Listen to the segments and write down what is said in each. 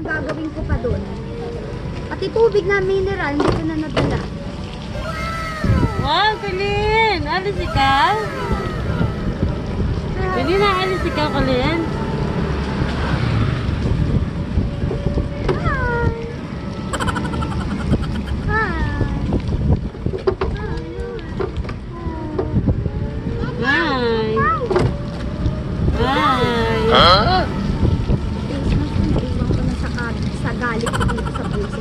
gagawin ko pa doon. Pati tubig na mineral, hindi ko na nadala. Wow, Kalin! Alis ikaw? Hindi na alis ikaw, Kalin. Hi! Hi! Huh? Naiwan ko na sa galit ko dito sa puso.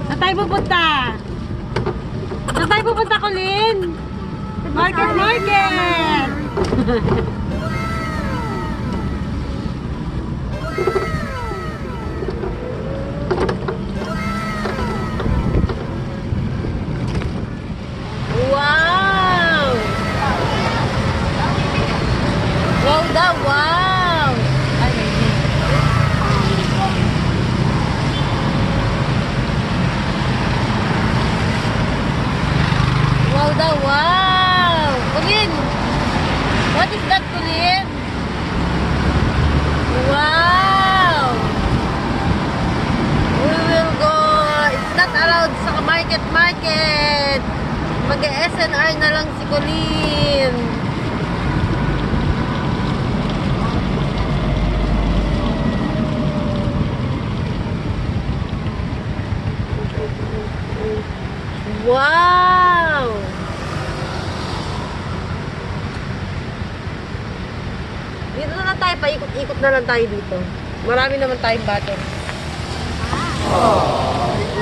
Saan tayo pupunta? Saan tayo pupunta, Colin? Market, market! Wow! Wow daw, wow! Ay, wow daw, wow! Kulin! What is that, Kulin? Wow! We will go, it's not allowed sa market. Mag-SNR na lang si Kulin. Wow! Dito na lang tayo, paikot-ikot na lang tayo dito. Marami naman tayong battery.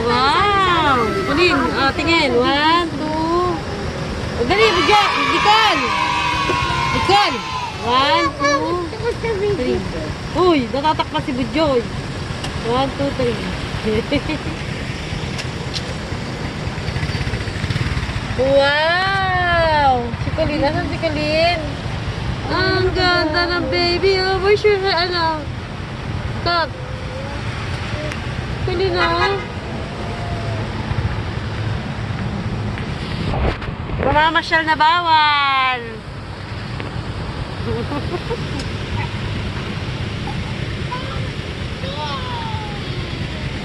Wow! Kulin, tingin. 1, 2. Dali, bigyan! Gikan! Gikan! 1, 2, 3. Uy, natatakpa si Budjoy. 1, 2, 3. Wow! Si Colin, asan si Colin? Ang ganda ng baby. Oh, where's your, ano? Cut. Colin, oh. Mamamasyal na bawal.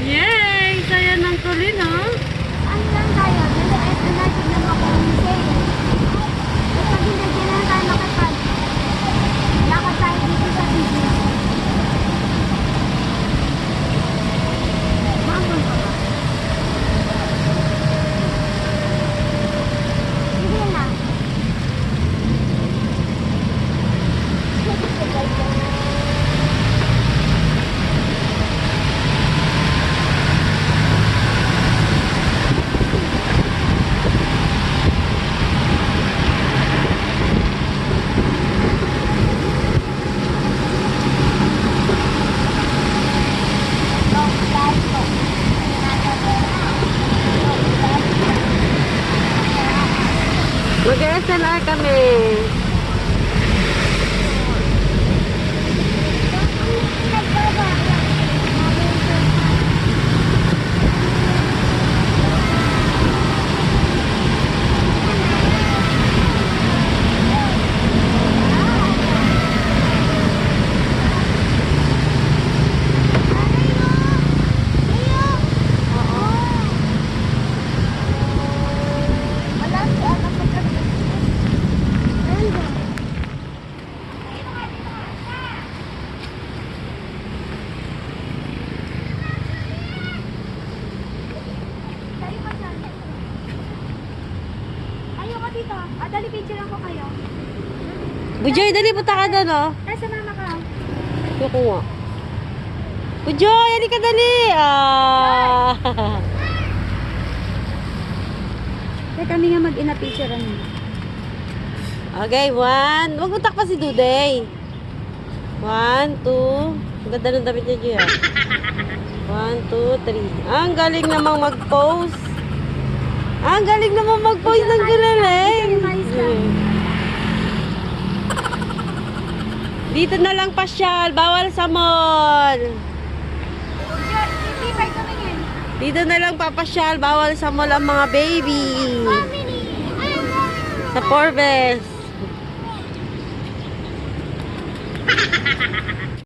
Yay! Saya ng Colin, oh. Ano lang tayo? Dali, ito na, tignan mo kung sale. Kapag hindi na tayo makapag. Lakad tayo dito sa video. Maamon ka ba? Hindi na. Mag-SNR kami. Dito. Dali, picture lang ko kayo. Bujoy, dali, punta ka doon, oh. Nasa mama ka. Yung kuha. Bujoy, dali ka dali. Ah. Kaya kami nga mag-ina-picture ano. Okay, 1. Huwag mo takpa si Duday. 1, 2. Ang ganda ng damit niya, Joy, ah. 1, 2, 3. Ang galing namang mag-pose. Ang galing naman mag-pose ng gulaling. Dito na lang pasyal. Bawal sa mall. Dito na lang papasyal. Bawal sa mall ang mga baby. Sa Forbes.